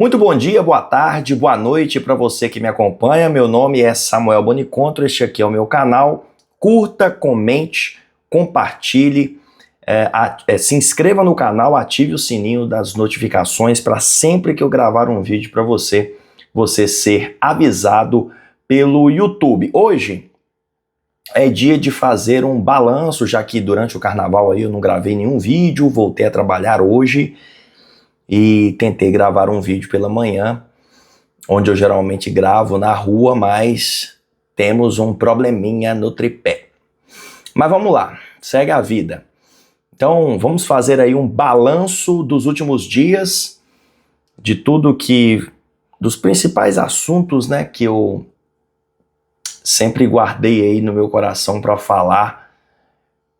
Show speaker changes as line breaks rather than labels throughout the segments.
Muito bom dia, boa tarde, boa noite para você que me acompanha. Meu nome é Samuel Bonicontro, este aqui é o meu canal. Curta, comente, compartilhe, se inscreva no canal, ative o sininho das notificações para sempre que eu gravar um vídeo para você ser avisado pelo YouTube. Hoje é dia de fazer um balanço, já que durante o carnaval aí eu não gravei nenhum vídeo, voltei a trabalhar hoje e tentei gravar um vídeo pela manhã, onde eu geralmente gravo na rua, mas temos um probleminha no tripé. Mas vamos lá, segue a vida. Então vamos fazer aí um balanço dos últimos dias, de tudo dos principais assuntos, né, que eu sempre guardei aí no meu coração para falar,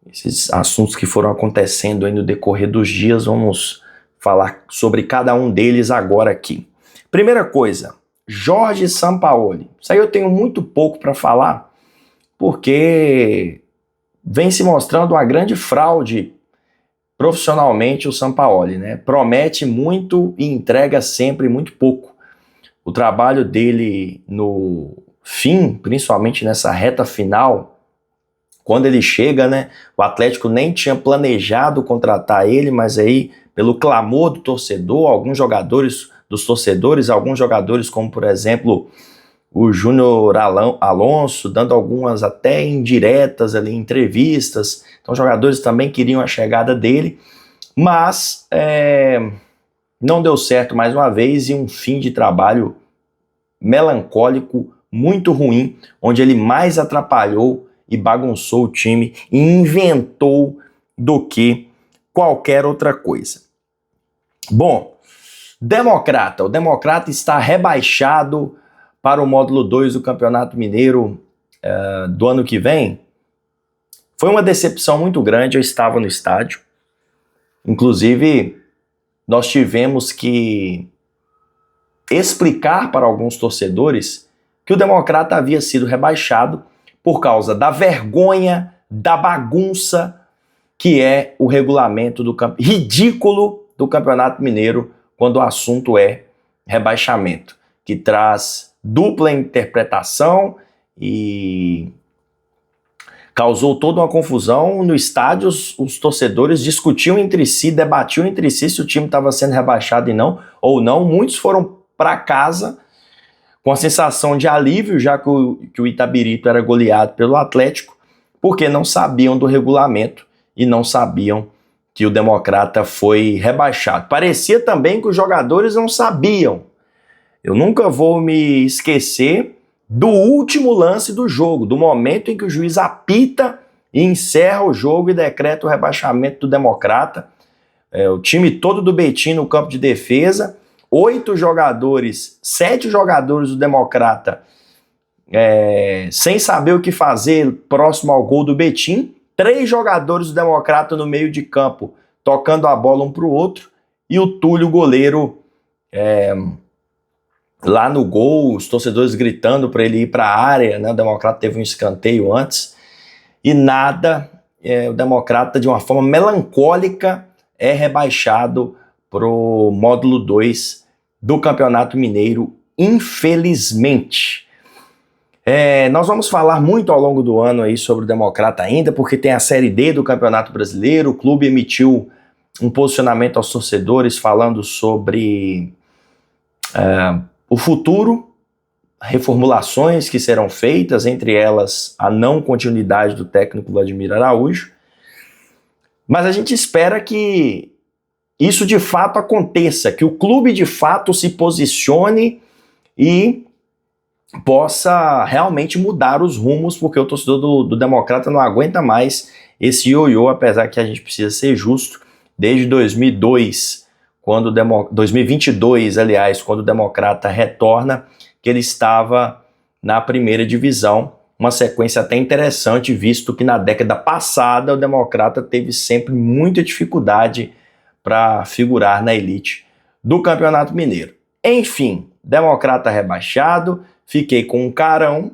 esses assuntos que foram acontecendo aí no decorrer dos dias. Vamos falar sobre cada um deles agora aqui. Primeira coisa, Jorge Sampaoli. Isso aí eu tenho muito pouco para falar, porque vem se mostrando uma grande fraude profissionalmente o Sampaoli, né? Promete muito e entrega sempre muito pouco. O trabalho dele no fim, principalmente nessa reta final, quando ele chega, né? O Atlético nem tinha planejado contratar ele, mas aí, pelo clamor do torcedor, alguns jogadores como, por exemplo, o Júnior Alonso, dando algumas até indiretas ali, entrevistas. Então, jogadores também queriam a chegada dele, mas não deu certo mais uma vez, e um fim de trabalho melancólico, muito ruim, onde ele mais atrapalhou e bagunçou o time e inventou do que qualquer outra coisa. Bom, o Democrata está rebaixado para o módulo 2 do Campeonato Mineiro do ano que vem. Foi uma decepção muito grande, eu estava no estádio. Inclusive, nós tivemos que explicar para alguns torcedores que o Democrata havia sido rebaixado por causa da vergonha, da bagunça que é o regulamento ridículo do Campeonato Mineiro, quando o assunto é rebaixamento, que traz dupla interpretação e causou toda uma confusão no estádio. Os torcedores discutiam entre si, debatiam entre si se o time estava sendo rebaixado ou não. Muitos foram para casa com a sensação de alívio, já que o Itabirito era goleado pelo Atlético, porque não sabiam do regulamento e não sabiam que o Democrata foi rebaixado. Parecia também que os jogadores não sabiam. Eu nunca vou me esquecer do último lance do jogo, do momento em que o juiz apita e encerra o jogo e decreta o rebaixamento do Democrata. O time todo do Betim no campo de defesa, 7 jogadores do Democrata sem saber o que fazer próximo ao gol do Betim, 3 jogadores do Democrata no meio de campo tocando a bola um para o outro, e o Túlio, goleiro, lá no gol, os torcedores gritando para ele ir para a área, né? O Democrata teve um escanteio antes, e nada, o Democrata, de uma forma melancólica, é rebaixado para o módulo 2 do Campeonato Mineiro, infelizmente. Nós vamos falar muito ao longo do ano aí sobre o Democrata ainda, porque tem a Série D do Campeonato Brasileiro. O clube emitiu um posicionamento aos torcedores falando sobre o futuro, reformulações que serão feitas, entre elas a não continuidade do técnico Vladimir Araújo. Mas a gente espera que isso de fato aconteça, que o clube de fato se posicione e possa realmente mudar os rumos, porque o torcedor do Democrata não aguenta mais esse ioiô, apesar que a gente precisa ser justo. Desde 2022, quando o Democrata retorna, que ele estava na primeira divisão, uma sequência até interessante, visto que na década passada o Democrata teve sempre muita dificuldade para figurar na elite do Campeonato Mineiro. Enfim, Democrata rebaixado. Fiquei com um carão,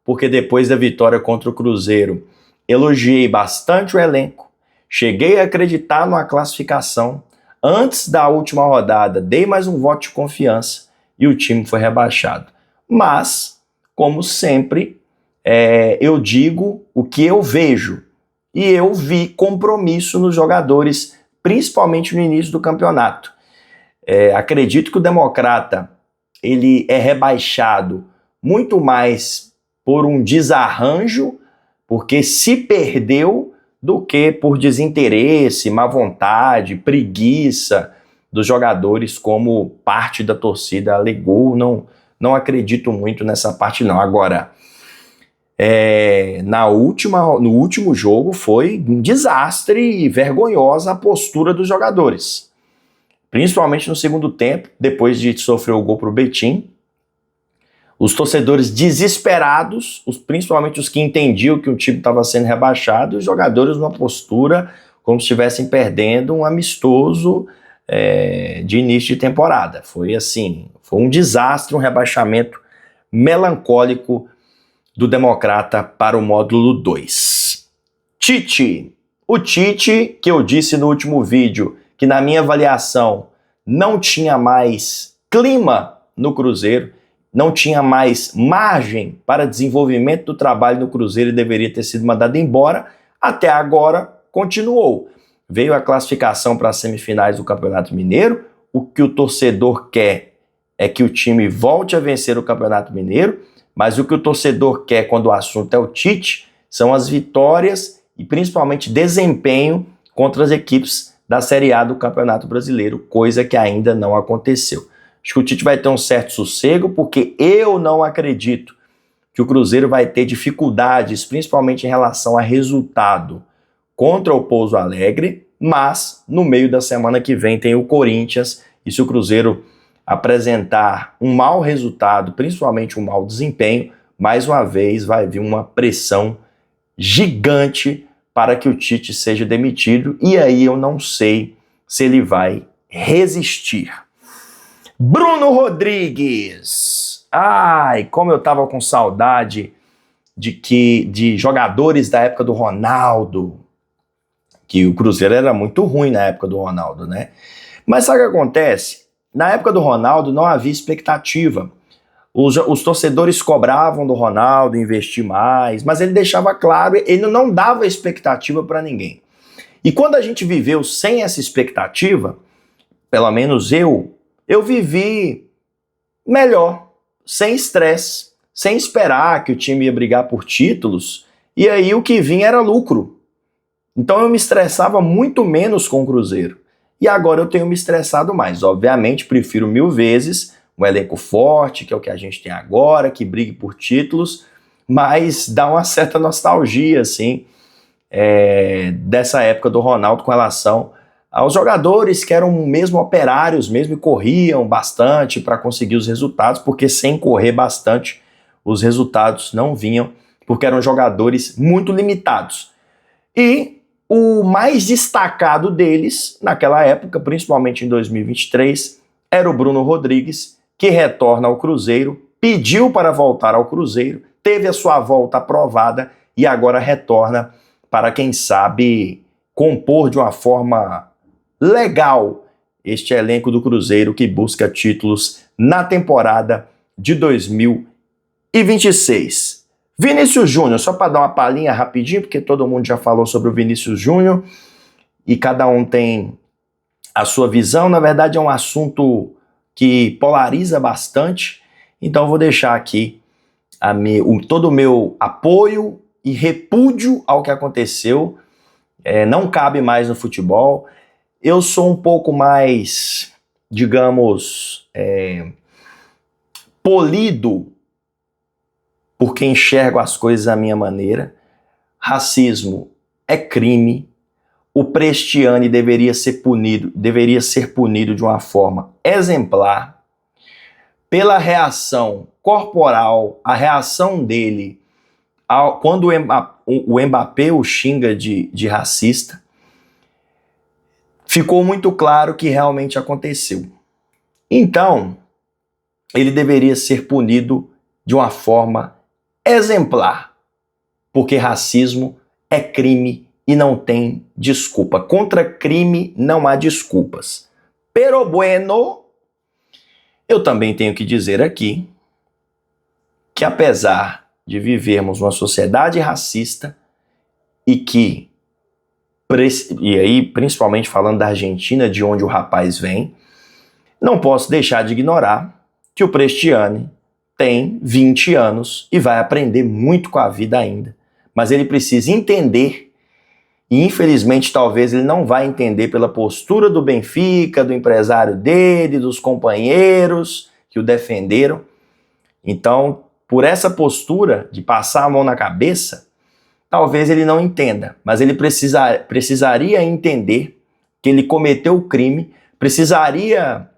porque depois da vitória contra o Cruzeiro, elogiei bastante o elenco, cheguei a acreditar numa classificação, Antes da última rodada, dei mais um voto de confiança e o time foi rebaixado. Mas, como sempre, eu digo o que eu vejo. E eu vi compromisso nos jogadores, principalmente no início do campeonato. Acredito que o Democrata ele é rebaixado muito mais por um desarranjo, porque se perdeu, do que por desinteresse, má vontade, preguiça dos jogadores, como parte da torcida alegou. Não acredito muito nessa parte não. Agora, no último jogo foi um desastre e vergonhosa a postura dos jogadores. Principalmente no segundo tempo, depois de sofrer o gol para o Betim. Os torcedores desesperados, principalmente os que entendiam que o time estava sendo rebaixado, e os jogadores numa postura como se estivessem perdendo um amistoso de início de temporada. Foi um desastre, um rebaixamento melancólico do Democrata para o módulo 2. Tite. O Tite, que eu disse no último vídeo, que na minha avaliação não tinha mais clima no Cruzeiro, não tinha mais margem para desenvolvimento do trabalho no Cruzeiro e deveria ter sido mandado embora, até agora continuou. Veio a classificação para as semifinais do Campeonato Mineiro. O que o torcedor quer é que o time volte a vencer o Campeonato Mineiro, mas o que o torcedor quer quando o assunto é o Tite são as vitórias e principalmente desempenho contra as equipes da Série A do Campeonato Brasileiro, coisa que ainda não aconteceu. Acho que o Tite vai ter um certo sossego, porque eu não acredito que o Cruzeiro vai ter dificuldades, principalmente em relação a resultado, contra o Pouso Alegre, mas no meio da semana que vem tem o Corinthians, e se o Cruzeiro apresentar um mau resultado, principalmente um mau desempenho, mais uma vez vai vir uma pressão gigante para que o Tite seja demitido, e aí eu não sei se ele vai resistir. Bruno Rodrigues. Ai, como eu tava com saudade de jogadores da época do Ronaldo, que o Cruzeiro era muito ruim na época do Ronaldo, né? Mas sabe o que acontece? Na época do Ronaldo não havia expectativa. Os torcedores cobravam do Ronaldo investir mais, mas ele deixava claro, ele não dava expectativa para ninguém. E quando a gente viveu sem essa expectativa, pelo menos eu vivi melhor, sem estresse, sem esperar que o time ia brigar por títulos, e aí o que vinha era lucro. Então eu me estressava muito menos com o Cruzeiro. E agora eu tenho me estressado mais. Obviamente, prefiro 1000 vezes um elenco forte, que é o que a gente tem agora, que brigue por títulos, mas dá uma certa nostalgia, assim, dessa época do Ronaldo com relação aos jogadores que eram mesmo operários, mesmo e corriam bastante para conseguir os resultados, porque sem correr bastante os resultados não vinham, porque eram jogadores muito limitados. E o mais destacado deles, naquela época, principalmente em 2023, era o Bruno Rodrigues, que retorna ao Cruzeiro, pediu para voltar ao Cruzeiro, teve a sua volta aprovada e agora retorna para, quem sabe, compor de uma forma legal este elenco do Cruzeiro que busca títulos na temporada de 2026. Vinícius Júnior, só para dar uma palhinha rapidinho, porque todo mundo já falou sobre o Vinícius Júnior e cada um tem a sua visão. Na verdade, é um assunto que polariza bastante, então eu vou deixar aqui todo o meu apoio e repúdio ao que aconteceu. Não cabe mais no futebol. Eu sou um pouco mais, digamos, polido, porque enxergo as coisas à minha maneira. Racismo é crime. O Prestiani deveria ser punido de uma forma exemplar. Pela reação corporal, a reação dele quando o Mbappé o xinga de racista, ficou muito claro que realmente aconteceu. Então, ele deveria ser punido de uma forma exemplar, porque racismo é crime e não tem desculpa. Contra crime não há desculpas. Pero bueno, eu também tenho que dizer aqui que apesar de vivermos uma sociedade racista e aí principalmente falando da Argentina, de onde o rapaz vem, não posso deixar de ignorar que o Prestiani tem 20 anos e vai aprender muito com a vida ainda. Mas ele precisa entender, e infelizmente talvez ele não vai entender pela postura do Benfica, do empresário dele, dos companheiros que o defenderam. Então, por essa postura de passar a mão na cabeça, talvez ele não entenda, mas ele precisaria entender que ele cometeu o crime, precisaria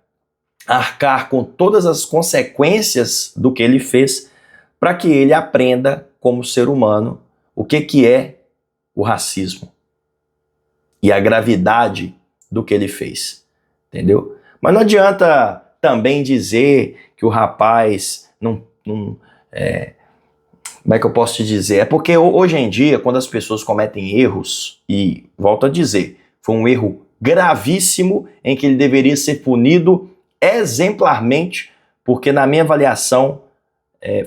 arcar com todas as consequências do que ele fez para que ele aprenda como ser humano o que é o racismo e a gravidade do que ele fez, entendeu? Mas não adianta também dizer que o rapaz como é que eu posso te dizer? É porque hoje em dia, quando as pessoas cometem erros, e volto a dizer, foi um erro gravíssimo em que ele deveria ser punido exemplarmente, porque na minha avaliação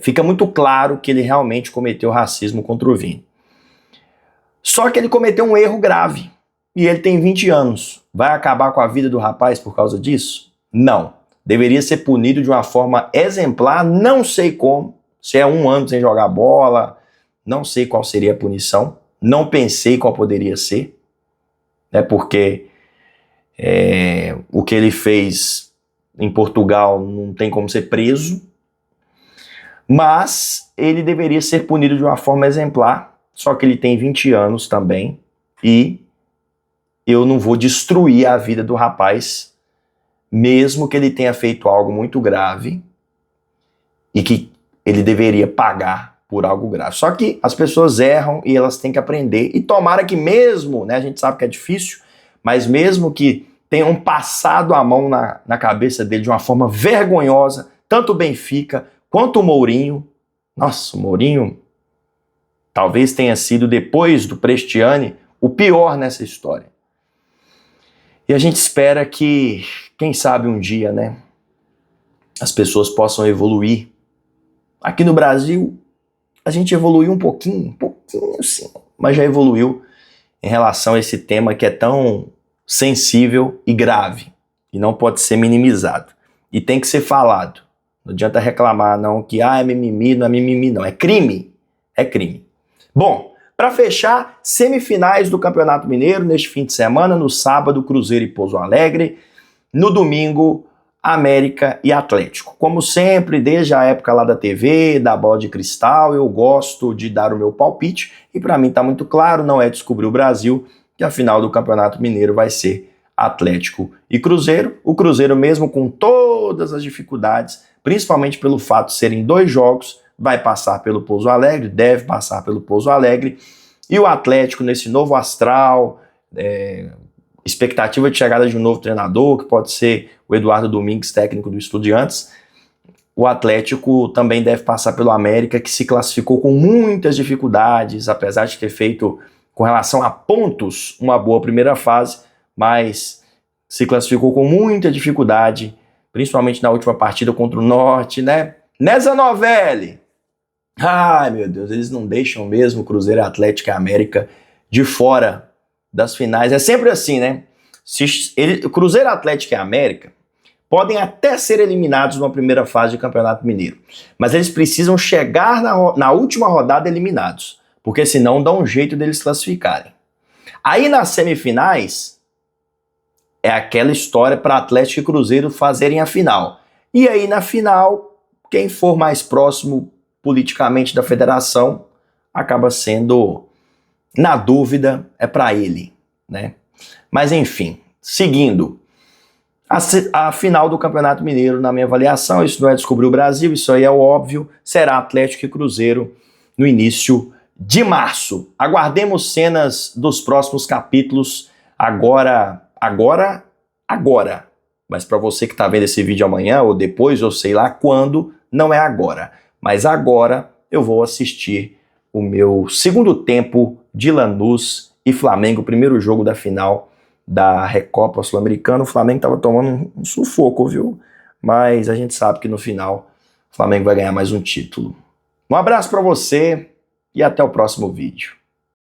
fica muito claro que ele realmente cometeu racismo contra o Vini. Só que ele cometeu um erro grave, e ele tem 20 anos. Vai acabar com a vida do rapaz por causa disso? Não. Deveria ser punido de uma forma exemplar, não sei como, se é 1 ano sem jogar bola, não sei qual seria a punição, não pensei qual poderia ser, né, porque o que ele fez em Portugal não tem como ser preso, mas ele deveria ser punido de uma forma exemplar, só que ele tem 20 anos também, e eu não vou destruir a vida do rapaz, mesmo que ele tenha feito algo muito grave, e que ele deveria pagar por algo grave. Só que as pessoas erram e elas têm que aprender. E tomara que mesmo, né, a gente sabe que é difícil, mas mesmo que tenham passado a mão na cabeça dele de uma forma vergonhosa, tanto o Benfica quanto o Mourinho. Nossa, o Mourinho talvez tenha sido, depois do Prestiani, o pior nessa história. E a gente espera que, quem sabe um dia, né, as pessoas possam evoluir. Aqui no Brasil, a gente evoluiu um pouquinho sim, mas já evoluiu em relação a esse tema que é tão sensível e grave, e não pode ser minimizado. E tem que ser falado. Não adianta reclamar, não, que é mimimi, não é mimimi, não. É crime. É crime. Bom, para fechar, semifinais do Campeonato Mineiro neste fim de semana, no sábado, Cruzeiro e Pouso Alegre, no domingo, América e Atlético. Como sempre, desde a época lá da TV, da Bola de Cristal, eu gosto de dar o meu palpite, e para mim tá muito claro, não é descobrir o Brasil, que a final do Campeonato Mineiro vai ser Atlético e Cruzeiro. O Cruzeiro, mesmo com todas as dificuldades, principalmente pelo fato de serem 2 jogos, vai passar pelo Pouso Alegre, deve passar pelo Pouso Alegre, e o Atlético nesse novo astral, expectativa de chegada de um novo treinador, que pode ser o Eduardo Domingues, técnico do Estudiantes. O Atlético também deve passar pelo América, que se classificou com muitas dificuldades, apesar de ter feito, com relação a pontos, uma boa primeira fase, mas se classificou com muita dificuldade, principalmente na última partida contra o Norte, né? Nessa novela! Ai, meu Deus, eles não deixam mesmo Cruzeiro, Atlético e América de fora das finais. É sempre assim, né? Cruzeiro, Atlético e América podem até ser eliminados numa primeira fase de Campeonato Mineiro, mas eles precisam chegar na última rodada eliminados, porque senão dá um jeito deles classificarem. Aí nas semifinais, é aquela história para Atlético e Cruzeiro fazerem a final. E aí na final, quem for mais próximo politicamente da federação acaba sendo, na dúvida, é para ele, né? Mas enfim, seguindo, a final do Campeonato Mineiro, na minha avaliação, isso não é descobrir o Brasil, isso aí é óbvio, será Atlético e Cruzeiro no início de março. Aguardemos cenas dos próximos capítulos agora. Mas para você que está vendo esse vídeo amanhã ou depois, ou sei lá quando, não é agora. Mas agora eu vou assistir o meu segundo tempo de Lanús e Flamengo, o primeiro jogo da final da Recopa Sul-Americana, o Flamengo estava tomando um sufoco, viu? Mas a gente sabe que no final o Flamengo vai ganhar mais um título. Um abraço para você e até o próximo vídeo.